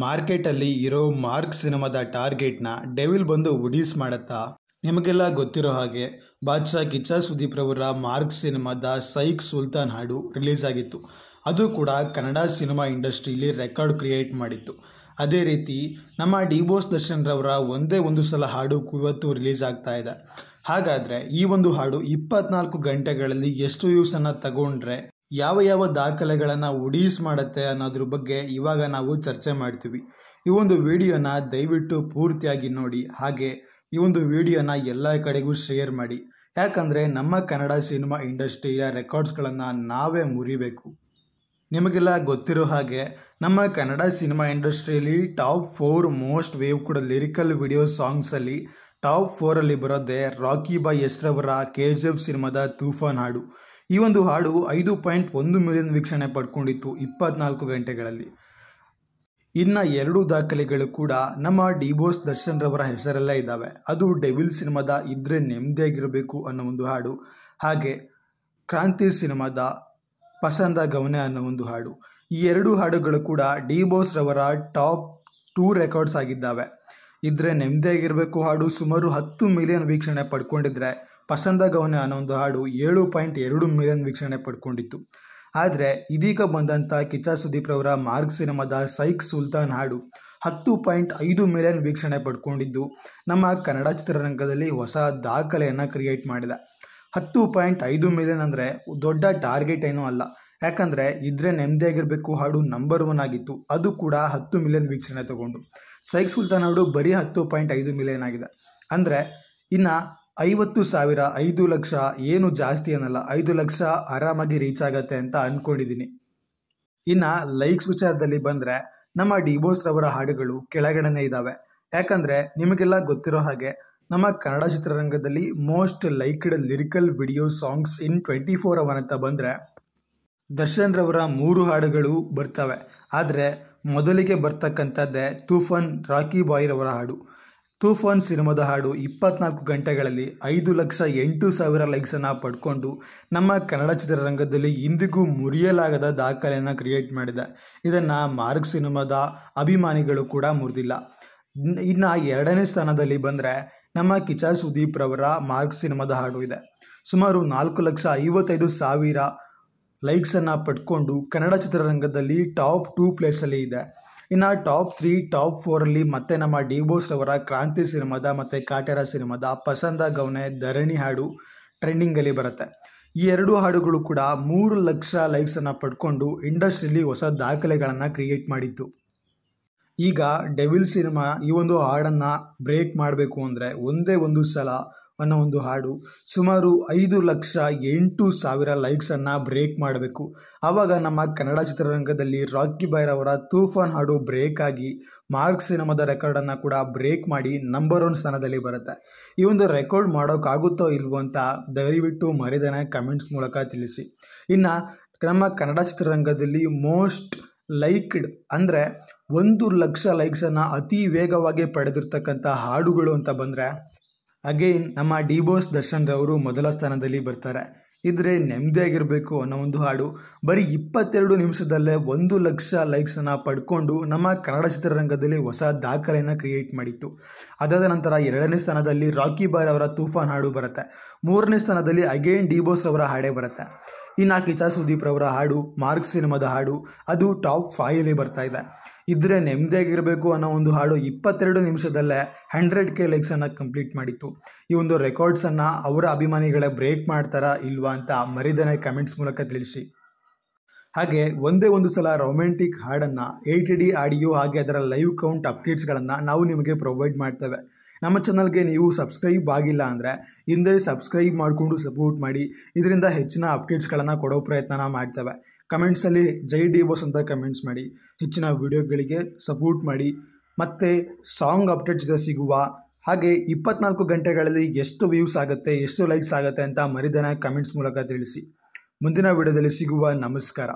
ಮಾರ್ಕೆಟಲ್ಲಿ ಇರೋ ಮಾರ್ಕ್ ಸಿನಿಮಾದ ಟಾರ್ಗೆಟ್ನ ಡೆವಿಲ್ ಬಂದು ವುಡೀಸ್ ಮಾಡುತ್ತಾ? ನಿಮಗೆಲ್ಲ ಗೊತ್ತಿರೋ ಹಾಗೆ ಬಾದ್ಶಾ ಕಿಚ್ಚ ಸುದೀಪ್ ರವರ ಮಾರ್ಕ್ ಸಿನಿಮಾದ ಸೈಕ್ ಸುಲ್ತಾನ್ ಹಾಡು ರಿಲೀಸ್ ಆಗಿತ್ತು. ಅದು ಕೂಡ ಕನ್ನಡ ಸಿನಿಮಾ ಇಂಡಸ್ಟ್ರಿಯಲ್ಲಿ ರೆಕಾರ್ಡ್ ಕ್ರಿಯೇಟ್ ಮಾಡಿತ್ತು. ಅದೇ ರೀತಿ ನಮ್ಮ ಡಿ ಬಾಸ್ ದರ್ಶನ್ ರವರ ಒಂದೇ ಒಂದು ಸಲ ಹಾಡು ಇವತ್ತು ರಿಲೀಸ್ ಆಗ್ತಾ ಇದೆ. ಹಾಗಾದರೆ ಈ ಒಂದು ಹಾಡು 24 ಗಂಟೆಗಳಲ್ಲಿ ಎಷ್ಟು ವ್ಯೂಸನ್ನು ತಗೊಂಡ್ರೆ ಯಾವ ಯಾವ ದಾಖಲೆಗಳನ್ನು ವುಡೀಸ್ ಮಾಡುತ್ತೆ ಅನ್ನೋದ್ರ ಬಗ್ಗೆ ಇವಾಗ ನಾವು ಚರ್ಚೆ ಮಾಡ್ತೀವಿ. ಈ ಒಂದು ವಿಡಿಯೋನ ದಯವಿಟ್ಟು ಪೂರ್ತಿಯಾಗಿ ನೋಡಿ, ಹಾಗೆ ಈ ಒಂದು ವಿಡಿಯೋನ ಎಲ್ಲ ಕಡೆಗೂ ಶೇರ್ ಮಾಡಿ. ಯಾಕಂದರೆ ನಮ್ಮ ಕನ್ನಡ ಸಿನಿಮಾ ಇಂಡಸ್ಟ್ರಿಯ ರೆಕಾರ್ಡ್ಸ್ಗಳನ್ನು ನಾವೇ ಮುರಿಬೇಕು. ನಿಮಗೆಲ್ಲ ಗೊತ್ತಿರೋ ಹಾಗೆ ನಮ್ಮ ಕನ್ನಡ ಸಿನಿಮಾ ಇಂಡಸ್ಟ್ರಿಯಲ್ಲಿ ಟಾಪ್ 4 ಮೋಸ್ಟ್ ವೇವ್ ಕೂಡ ಲಿರಿಕಲ್ ವಿಡಿಯೋ ಸಾಂಗ್ಸಲ್ಲಿ ಟಾಪ್ 4 ಬರೋದೇ ರಾಕಿ ಬಾಯ್ ಎಸ್ ರವರ KGF ಸಿನಿಮಾದ ತೂಫಾನ್ ಹಾಡು. ಈ ಒಂದು ಹಾಡು 5.1 ಮಿಲಿಯನ್ ವೀಕ್ಷಣೆ ಪಡ್ಕೊಂಡಿತ್ತು 24 ಗಂಟೆಗಳಲ್ಲಿ. ಇನ್ನು 2 ದಾಖಲೆಗಳು ಕೂಡ ನಮ್ಮ ಡಿ ಬಾಸ್ ದರ್ಶನ್ ರವರ ಹೆಸರಲ್ಲೇ ಇದ್ದಾವೆ. ಅದು ಡೆವಿಲ್ ಸಿನಿಮಾದ ಇದ್ರೆ ನೆಮ್ಮದಿಯಾಗಿರಬೇಕು ಅನ್ನೋ ಒಂದು ಹಾಡು, ಹಾಗೆ ಕ್ರಾಂತಿ ಸಿನಿಮಾದ ಪಸಂದ ಗೌನೆ ಅನ್ನೋ ಒಂದು ಹಾಡು. ಈ 2 ಹಾಡುಗಳು ಕೂಡ ಡಿ ಬಾಸ್ ರವರ ಟಾಪ್ 2 ರೆಕಾರ್ಡ್ಸ್ ಆಗಿದ್ದಾವೆ. ಇದ್ರೆ ನೆಮ್ಮದಿಯಾಗಿರಬೇಕು ಹಾಡು ಸುಮಾರು 10 ಮಿಲಿಯನ್ ವೀಕ್ಷಣೆ ಪಡ್ಕೊಂಡಿದ್ರೆ, ಪಸಂದ ಗೌನೆ ಅನ್ನೋ ಒಂದು ಹಾಡು 7.2 ಮಿಲಿಯನ್ ವೀಕ್ಷಣೆ ಪಡ್ಕೊಂಡಿತ್ತು. ಆದರೆ ಇದೀಗ ಬಂದಂಥ ಕಿಚ್ಚ ಸುದೀಪ್ ರವರ ಮಾರ್ಕ್ ಸಿನಿಮಾದ ಸೈಕ್ ಸುಲ್ತಾನ್ ಹಾಡು 10.5 ಮಿಲಿಯನ್ ವೀಕ್ಷಣೆ ಪಡ್ಕೊಂಡಿದ್ದು ನಮ್ಮ ಕನ್ನಡ ಚಿತ್ರರಂಗದಲ್ಲಿ ಹೊಸ ದಾಖಲೆಯನ್ನು ಕ್ರಿಯೇಟ್ ಮಾಡಿದೆ. 10.5 ಮಿಲಿಯನ್ ಅಂದರೆ ದೊಡ್ಡ ಟಾರ್ಗೆಟ್ ಏನೂ ಅಲ್ಲ. ಯಾಕಂದರೆ ಇದ್ರೆ ನೆಮ್ಮದಿಯಾಗಿರಬೇಕು ಹಾಡು ನಂಬರ್ 1 ಆಗಿತ್ತು, ಅದು ಕೂಡ 10 ಮಿಲಿಯನ್ ವೀಕ್ಷಣೆ ತಗೊಂಡು. ಸೈಕ್ ಸುಲ್ತಾನ್ ಹಾಡು ಬರೀ 10.5 ಮಿಲಿಯನ್ ಆಗಿದೆ. ಅಂದರೆ ಇನ್ನು 50,000 5 ಲಕ್ಷ ಏನು ಜಾಸ್ತಿ ಅನ್ನಲ್ಲ, 5 ಲಕ್ಷ ಆರಾಮಾಗಿ ರೀಚ್ ಆಗತ್ತೆ ಅಂತ ಅಂದ್ಕೊಂಡಿದ್ದೀನಿ. ಇನ್ನು ಲೈಕ್ಸ್ ವಿಚಾರದಲ್ಲಿ ಬಂದರೆ ನಮ್ಮ ಡಿ ಬಾಸ್ ರವರ ಹಾಡುಗಳು ಕೆಳಗಡೆನೇ ಇದ್ದಾವೆ. ಯಾಕಂದರೆ ನಿಮಗೆಲ್ಲ ಗೊತ್ತಿರೋ ಹಾಗೆ ನಮ್ಮ ಕನ್ನಡ ಚಿತ್ರರಂಗದಲ್ಲಿ most liked lyrical video songs in 24 hour ಅಂತ ಬಂದರೆ ದರ್ಶನ್ ರವರ 3 ಹಾಡುಗಳು ಬರ್ತವೆ. ಆದರೆ ಮೊದಲಿಗೆ ಬರ್ತಕ್ಕಂಥದ್ದೇ ತೂಫಾನ್ ರಾಕಿ ಬಾಯ್ ರವರ ಹಾಡು. ತೂಫಾನ್ ಸಿನಿಮಾದ ಹಾಡು 24 ಗಂಟೆಗಳಲ್ಲಿ 5,08,000 ಲೈಕ್ಸನ್ನು ಪಡ್ಕೊಂಡು ನಮ್ಮ ಕನ್ನಡ ಚಿತ್ರರಂಗದಲ್ಲಿ ಇಂದಿಗೂ ಮುರಿಯಲಾಗದ ದಾಖಲೆಯನ್ನು ಕ್ರಿಯೇಟ್ ಮಾಡಿದೆ. ಇದನ್ನು ಮಾರ್ಕ್ ಸಿನಿಮಾದ ಅಭಿಮಾನಿಗಳು ಕೂಡ ಮುರಿದಿಲ್ಲ. ಇನ್ನು 2ನೇ ಸ್ಥಾನದಲ್ಲಿ ಬಂದರೆ ನಮ್ಮ ಕಿಚ್ಚ ಸುದೀಪ್ ರವರ ಮಾರ್ಕ್ ಸಿನಿಮಾದ ಹಾಡು ಇದೆ. ಸುಮಾರು 4,55,000 ಲೈಕ್ಸನ್ನು ಪಡ್ಕೊಂಡು ಕನ್ನಡ ಚಿತ್ರರಂಗದಲ್ಲಿ ಟಾಪ್ 2 ಪ್ಲೇಸಲ್ಲಿ ಇದೆ. ಇನ್ನು ಟಾಪ್ 3 ಟಾಪ್ 4 ಮತ್ತೆ ನಮ್ಮ ಡಿ ಬಾಸ್ ರವರ ಕ್ರಾಂತಿ ಸಿನಿಮಾದ ಮತ್ತು ಕಾಟೇರ ಸಿನಿಮಾದ ಪಸಂದ ಗೌನೆ ಧರಣಿ ಹಾಡು ಟ್ರೆಂಡಿಂಗಲ್ಲಿ ಬರುತ್ತೆ. ಈ 2 ಹಾಡುಗಳು ಕೂಡ 3 ಲಕ್ಷ ಲೈಕ್ಸನ್ನು ಪಡ್ಕೊಂಡು ಇಂಡಸ್ಟ್ರಿಯಲ್ಲಿ ಹೊಸ ದಾಖಲೆಗಳನ್ನು ಕ್ರಿಯೇಟ್ ಮಾಡಿತ್ತು. ಈಗ ಡೆವಿಲ್ ಸಿನಿಮಾ ಈ ಒಂದು ಹಾಡನ್ನು ಬ್ರೇಕ್ ಮಾಡಬೇಕು ಅಂದರೆ ಒಂದೇ ಒಂದು ಸಲ ಅನ್ನೋ ಒಂದು ಹಾಡು ಸುಮಾರು 5,08,000 ಲೈಕ್ಸನ್ನು ಬ್ರೇಕ್ ಮಾಡಬೇಕು. ಆವಾಗ ನಮ್ಮ ಕನ್ನಡ ಚಿತ್ರರಂಗದಲ್ಲಿ ರಾಕಿ ಬಾಯ್ ರವರ ತೂಫಾನ್ ಹಾಡು ಬ್ರೇಕ್ ಆಗಿ ಮಾರ್ಕ್ ಸಿನಿಮಾದ ರೆಕಾರ್ಡನ್ನು ಕೂಡ ಬ್ರೇಕ್ ಮಾಡಿ ನಂಬರ್ 1 ಸ್ಥಾನದಲ್ಲಿ ಬರುತ್ತೆ. ಈ ಒಂದು ರೆಕಾರ್ಡ್ ಮಾಡೋಕ್ಕಾಗುತ್ತೋ ಇಲ್ವೋ ಅಂತ ದಯವಿಟ್ಟು ಮರೆದೇನೆ ಕಮೆಂಟ್ಸ್ ಮೂಲಕ ತಿಳಿಸಿ. ಇನ್ನು ನಮ್ಮ ಕನ್ನಡ ಚಿತ್ರರಂಗದಲ್ಲಿ ಮೋಸ್ಟ್ ಲೈಕ್ಡ್ ಅಂದರೆ 1 ಲಕ್ಷ ಲೈಕ್ಸನ್ನು ಅತಿ ವೇಗವಾಗಿ ಪಡೆದಿರ್ತಕ್ಕಂಥ ಹಾಡುಗಳು ಅಂತ ಬಂದರೆ ಅಗೈನ್ ನಮ್ಮ ಡಿ ಬಾಸ್ ದರ್ಶನ್ ರವರು ಮೊದಲ ಸ್ಥಾನದಲ್ಲಿ ಬರ್ತಾರೆ. ಇದ್ರೆ ನೆಮ್ಮದಿಯಾಗಿರಬೇಕು ಅನ್ನೋ ಒಂದು ಹಾಡು ಬರೀ 22 ನಿಮಿಷದಲ್ಲೇ 1 ಲಕ್ಷ ಲೈಕ್ಸನ್ನು ಪಡ್ಕೊಂಡು ನಮ್ಮ ಕನ್ನಡ ಚಿತ್ರರಂಗದಲ್ಲಿ ಹೊಸ ದಾಖಲೆಯನ್ನು ಕ್ರಿಯೇಟ್ ಮಾಡಿತ್ತು. ಅದಾದ ನಂತರ 2ನೇ ಸ್ಥಾನದಲ್ಲಿ ರಾಕಿ ಬಾಯ್ ಅವರ ತೂಫಾನ್ ಹಾಡು ಬರುತ್ತೆ. 3ನೇ ಸ್ಥಾನದಲ್ಲಿ ಅಗೈನ್ ಡಿ ಬಾಸ್ ಅವರ ಹಾಡೇ ಬರುತ್ತೆ. ಇನ್ನು ಕಿಚ್ಚ ಸುದೀಪ್ ರವರ ಹಾಡು ಮಾರ್ಕ್ ಸಿನಿಮಾದ ಹಾಡು ಅದು ಟಾಪ್ 5 ಬರ್ತಾ ಇದೆ. ಇದ್ರೆ ನೆಮ್ಮದಿಯಾಗಿರಬೇಕು ಅನ್ನೋ ಒಂದು ಹಾಡು 22 ನಿಮಿಷದಲ್ಲೇ 100K ಲೈಕ್ಸನ್ನು ಕಂಪ್ಲೀಟ್ ಮಾಡಿತ್ತು. ಈ ಒಂದು ರೆಕಾರ್ಡ್ಸನ್ನು ಅವರ ಅಭಿಮಾನಿಗಳೇ ಬ್ರೇಕ್ ಮಾಡ್ತಾರಾ ಇಲ್ವಾ ಅಂತ ಮರಿದೇನೆ ಕಮೆಂಟ್ಸ್ ಮೂಲಕ ತಿಳಿಸಿ. ಹಾಗೆ ಒಂದೇ ಒಂದು ಸಲ ರೊಮ್ಯಾಂಟಿಕ್ ಹಾಡನ್ನು 8D ಆಡಿಯೋ ಹಾಗೆ ಅದರ ಲೈವ್ ಕೌಂಟ್ ಅಪ್ಡೇಟ್ಸ್ಗಳನ್ನು ನಾವು ನಿಮಗೆ ಪ್ರೊವೈಡ್ ಮಾಡ್ತೇವೆ. ನಮ್ಮ ಚಾನಲ್ಗೆ ನೀವು ಸಬ್ಸ್ಕ್ರೈಬ್ ಆಗಿಲ್ಲ ಅಂದರೆ ಹಿಂದೆ ಸಬ್ಸ್ಕ್ರೈಬ್ ಮಾಡಿಕೊಂಡು ಸಪೋರ್ಟ್ ಮಾಡಿ. ಇದರಿಂದ ಹೆಚ್ಚಿನ ಅಪ್ಡೇಟ್ಸ್ಗಳನ್ನು ಕೊಡೋ ಪ್ರಯತ್ನ ಮಾಡ್ತೇವೆ. ಕಮೆಂಟ್ಸಲ್ಲಿ ಜೈ ಡಿ ಬಾಸ್ ಅಂತ ಕಮೆಂಟ್ಸ್ ಮಾಡಿ, ಹೆಚ್ಚಿನ ವಿಡಿಯೋಗಳಿಗೆ ಸಪೋರ್ಟ್ ಮಾಡಿ. ಮತ್ತು ಸಾಂಗ್ ಅಪ್ಡೇಟ್ಸ್ ಜೊತೆ ಸಿಗುವ ಹಾಗೆ 24 ಗಂಟೆಗಳಲ್ಲಿ ಎಷ್ಟು ವ್ಯೂಸ್ ಆಗುತ್ತೆ, ಎಷ್ಟು ಲೈಕ್ಸ್ ಆಗುತ್ತೆ ಅಂತ ಮರಿದೇನೆ ಕಮೆಂಟ್ಸ್ ಮೂಲಕ ತಿಳಿಸಿ. ಮುಂದಿನ ವಿಡಿಯೋದಲ್ಲಿ ಸಿಗುವ. ನಮಸ್ಕಾರ.